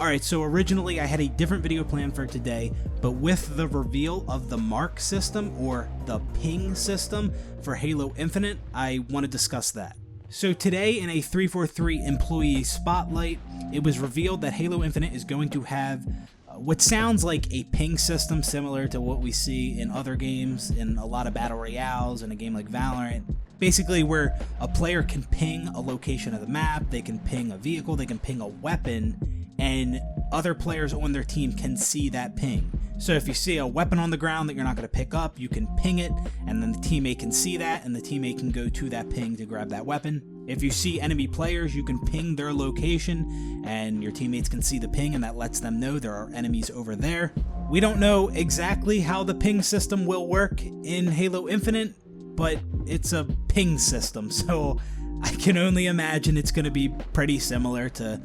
Alright, so originally I had a different video plan for today, but with the reveal of the mark system, or the ping system for Halo Infinite, I want to discuss that. So today in a 343 employee spotlight, it was revealed that Halo Infinite is going to have what sounds like a ping system similar to what we see in other games, in a lot of battle royales, in a game like Valorant. Basically where a player can ping a location of the map, they can ping a vehicle, they can ping a weapon, and other players on their team can see that ping. So if you see a weapon on the ground that you're not going to pick up, you can ping it, and then the teammate can see that, and the teammate can go to that ping to grab that weapon. If you see enemy players, you can ping their location, and your teammates can see the ping, and that lets them know there are enemies over there. We don't know exactly how the ping system will work in Halo Infinite, but it's a ping system, so I can only imagine it's going to be pretty similar to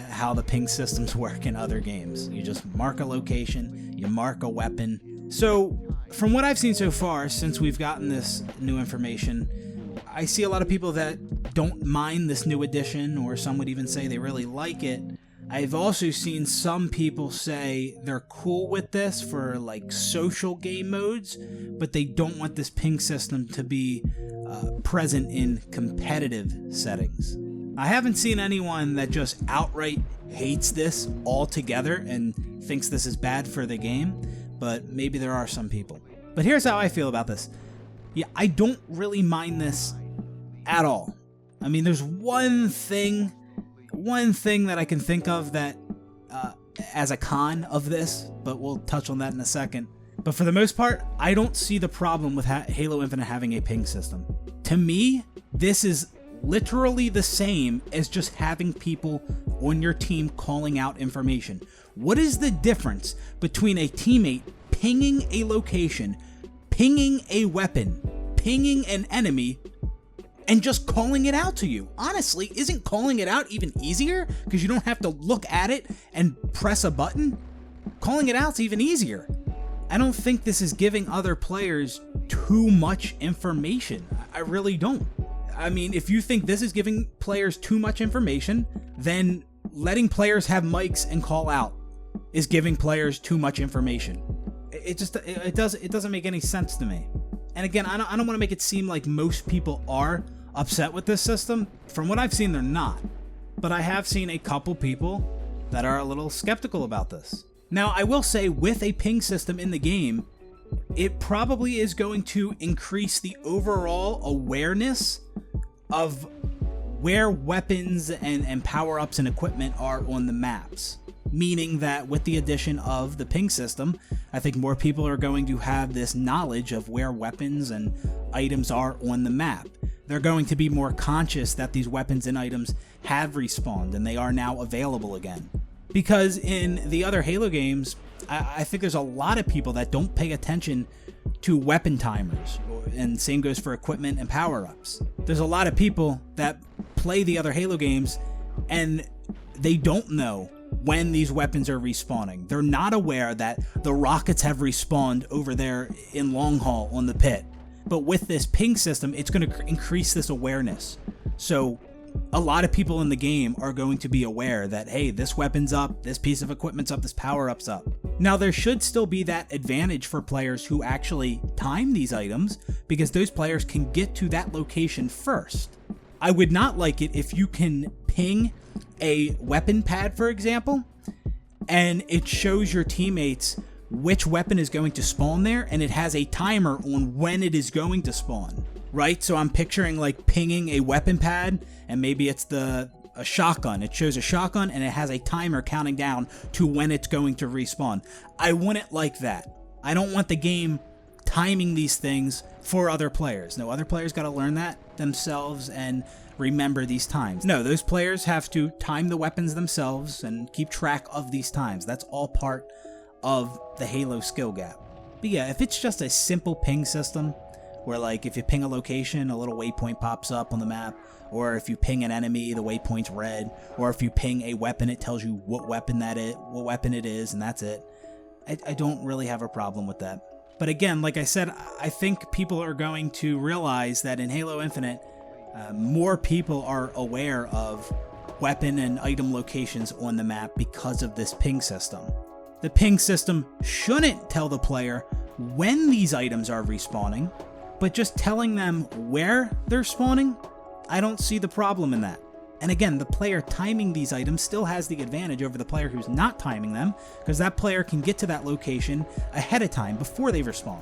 how the ping systems work in other games. You just mark a location, you mark a weapon. So from what I've seen so far, since we've gotten this new information, I see a lot of people that don't mind this new addition, or some would even say they really like it. I've also seen some people say they're cool with this for like social game modes, but they don't want this ping system to be present in competitive settings. I haven't seen anyone that just outright hates this altogether and thinks this is bad for the game, but maybe there are some people. But here's how I feel about this. Yeah, I don't really mind this at all. I mean, there's one thing that I can think of that as a con of this, but we'll touch on that in a second. But for the most part, I don't see the problem with Halo Infinite having a ping system. To me, this is literally the same as just having people on your team calling out information. What is the difference between a teammate pinging a location, pinging a weapon, pinging an enemy, and just calling it out to you? Honestly, isn't calling it out even easier? Because you don't have to look at it and press a button? Calling it out's even easier. I don't think this is giving other players too much information. I really don't. I mean, if you think this is giving players too much information, then letting players have mics and call out is giving players too much information. It doesn't make any sense to me. And again, I don't want to make it seem like most people are upset with this system. From what I've seen, they're not. But I have seen a couple people that are a little skeptical about this. Now, I will say, with a ping system in the game, it probably is going to increase the overall awareness of where weapons and power-ups and equipment are on the maps. Meaning that with the addition of the ping system, I think more people are going to have this knowledge of where weapons and items are on the map. They're going to be more conscious that these weapons and items have respawned and they are now available again. Because in the other Halo games, I think there's a lot of people that don't pay attention to weapon timers, and same goes for equipment and power-ups. There's a lot of people that play the other Halo games and they don't know when these weapons are respawning. They're not aware that the rockets have respawned over there in Long Haul on the pit. But with this ping system, it's going to increase this awareness. So a lot of people in the game are going to be aware that, hey, this weapon's up, this piece of equipment's up, this power-up's up. Now, there should still be that advantage for players who actually time these items, because those players can get to that location first. I would not like it if you can ping a weapon pad, for example, and it shows your teammates which weapon is going to spawn there, and it has a timer on when it is going to spawn, right? So I'm picturing like pinging a weapon pad, and maybe it's a shotgun. It shows a shotgun, and it has a timer counting down to when it's going to respawn. I want it like that. I don't want the game timing these things for other players. No, other players got to learn that themselves and remember these times. No, those players have to time the weapons themselves and keep track of these times. That's all part of the Halo skill gap. But yeah, if it's just a simple ping system, where like if you ping a location, a little waypoint pops up on the map, or if you ping an enemy, the waypoint's red, or if you ping a weapon, it tells you what weapon it is, and that's it. I don't really have a problem with that. But again, like I said, I think people are going to realize that in Halo Infinite, more people are aware of weapon and item locations on the map because of this ping system. The ping system shouldn't tell the player when these items are respawning, but just telling them where they're spawning, I don't see the problem in that. And again, the player timing these items still has the advantage over the player who's not timing them, because that player can get to that location ahead of time before they respawn.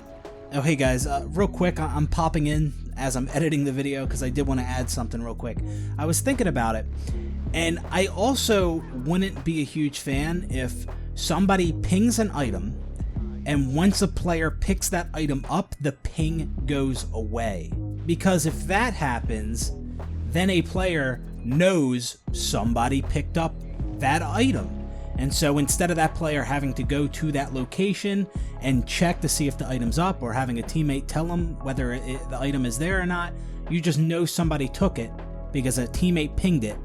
Oh, hey guys, real quick, I'm popping in as I'm editing the video because I did want to add something real quick. I was thinking about it, and I also wouldn't be a huge fan if somebody pings an item, and once a player picks that item up, the ping goes away. Because if that happens, then a player knows somebody picked up that item. And so instead of that player having to go to that location and check to see if the item's up, or having a teammate tell them whether the item is there or not, you just know somebody took it because a teammate pinged it.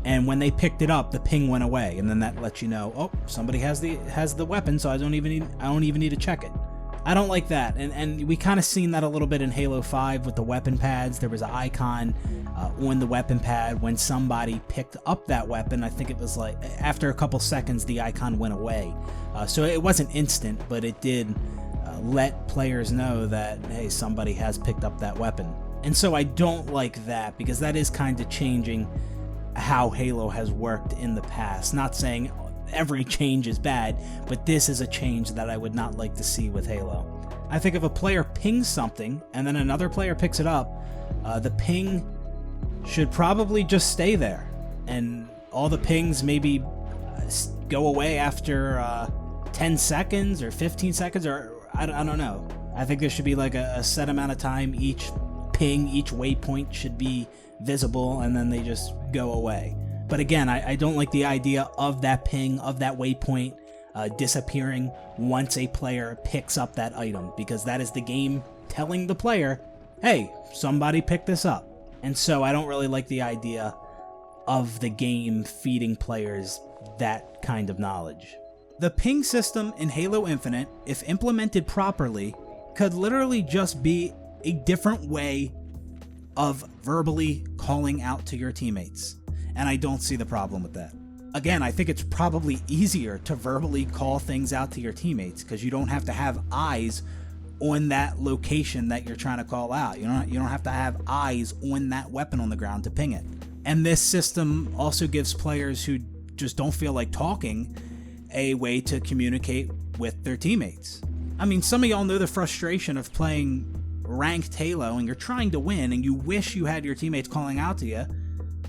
And when they picked it up, the ping went away, and then that lets you know, oh, somebody has the weapon, so I don't even need to check it. I don't like that, and we kind of seen that a little bit in Halo 5 with the weapon pads. There was an icon on the weapon pad when somebody picked up that weapon. I think it was like after a couple seconds, the icon went away. So it wasn't instant, but it did let players know that, hey, somebody has picked up that weapon. And so I don't like that, because that is kind of changing how Halo has worked in the past. Not saying every change is bad, but this is a change that I would not like to see with Halo. I think if a player pings something and then another player picks it up, the ping should probably just stay there, and all the pings maybe go away after 10 seconds or 15 seconds, or I don't know. I think there should be like a set amount of time each ping, each waypoint should be visible, and then they just go away. But again, I don't like the idea of that ping, of that waypoint disappearing once a player picks up that item, because that is the game telling the player, hey, somebody picked this up. And so I don't really like the idea of the game feeding players that kind of knowledge. The ping system in Halo Infinite, if implemented properly, could literally just be a different way of verbally calling out to your teammates. And I don't see the problem with that. Again, I think it's probably easier to verbally call things out to your teammates, because you don't have to have eyes on that location that you're trying to call out. You don't have to have eyes on that weapon on the ground to ping it. And this system also gives players who just don't feel like talking a way to communicate with their teammates. I mean, some of y'all know the frustration of playing ranked Halo and you're trying to win and you wish you had your teammates calling out to you,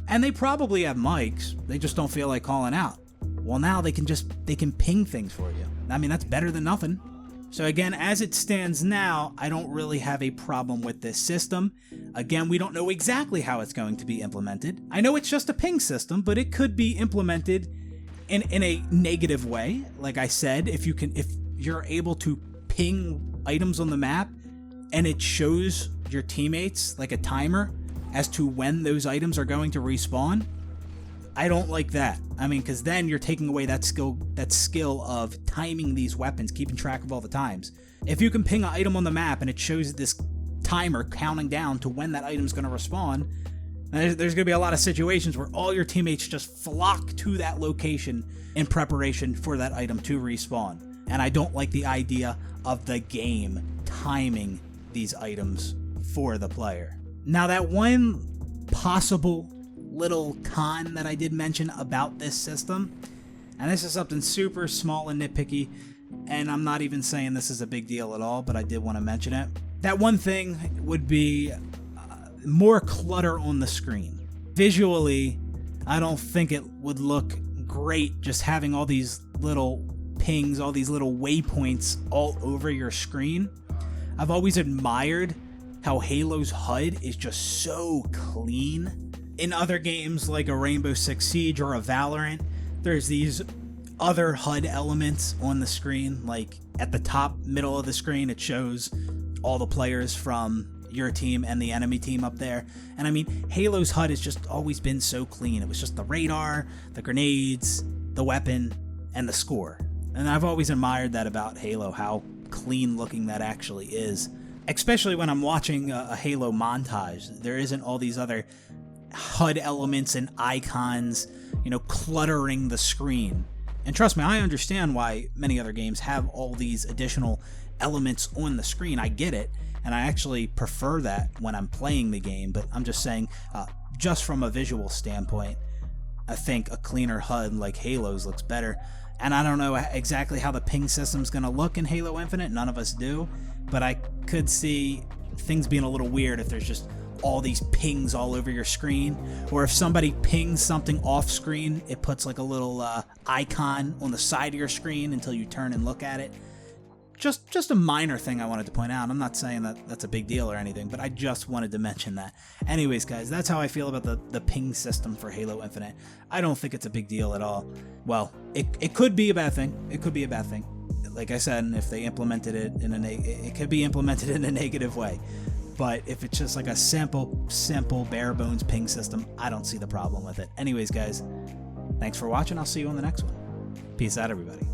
and they probably have mics, they just don't feel like calling out. Well, now they can ping things for you. I mean, that's better than nothing. So again, as it stands now, I don't really have a problem with this system. Again, we don't know exactly how it's going to be implemented. I know it's just a ping system, but it could be implemented in a negative way. Like I said, if you're able to ping items on the map and it shows your teammates like a timer as to when those items are going to respawn, I don't like that. I mean, because then you're taking away that skill of timing these weapons, keeping track of all the times. If you can ping an item on the map and it shows this timer counting down to when that item's going to respawn, there's going to be a lot of situations where all your teammates just flock to that location in preparation for that item to respawn. And I don't like the idea of the game timing these items for the player. Now, that one possible little con that I did mention about this system, and this is something super small and nitpicky, and I'm not even saying this is a big deal at all, but I did want to mention it. That one thing would be more clutter on the screen. Visually, I don't think it would look great just having all these little pings, all these little waypoints all over your screen. I've always admired how Halo's HUD is just so clean. In other games like a Rainbow Six Siege or a Valorant, there's these other HUD elements on the screen. Like at the top middle of the screen, it shows all the players from your team and the enemy team up there. And I mean, Halo's HUD has just always been so clean. It was just the radar, the grenades, the weapon, and the score. And I've always admired that about Halo, how clean looking that actually is. Especially when I'm watching a Halo montage. There isn't all these other HUD elements and icons, cluttering the screen. And trust me, I understand why many other games have all these additional elements on the screen. I get it, and I actually prefer that when I'm playing the game, but I'm just saying, just from a visual standpoint, I think a cleaner HUD like Halo's looks better. And I don't know exactly how the ping system's going to look in Halo Infinite, none of us do, but I could see things being a little weird if there's just all these pings all over your screen, or if somebody pings something off screen, it puts like a little icon on the side of your screen until you turn and look at it. Just a minor thing I wanted to point out. I'm not saying that that's a big deal or anything, but I just wanted to mention that. Anyways, guys, that's how I feel about the ping system for Halo Infinite. I don't think it's a big deal at all. Well, it could be a bad thing. It could be a bad thing. Like I said, if they implemented it it could be implemented in a negative way. But if it's just like a simple bare bones ping system, I don't see the problem with it. Anyways, guys, thanks for watching. I'll see you on the next one. Peace out, everybody.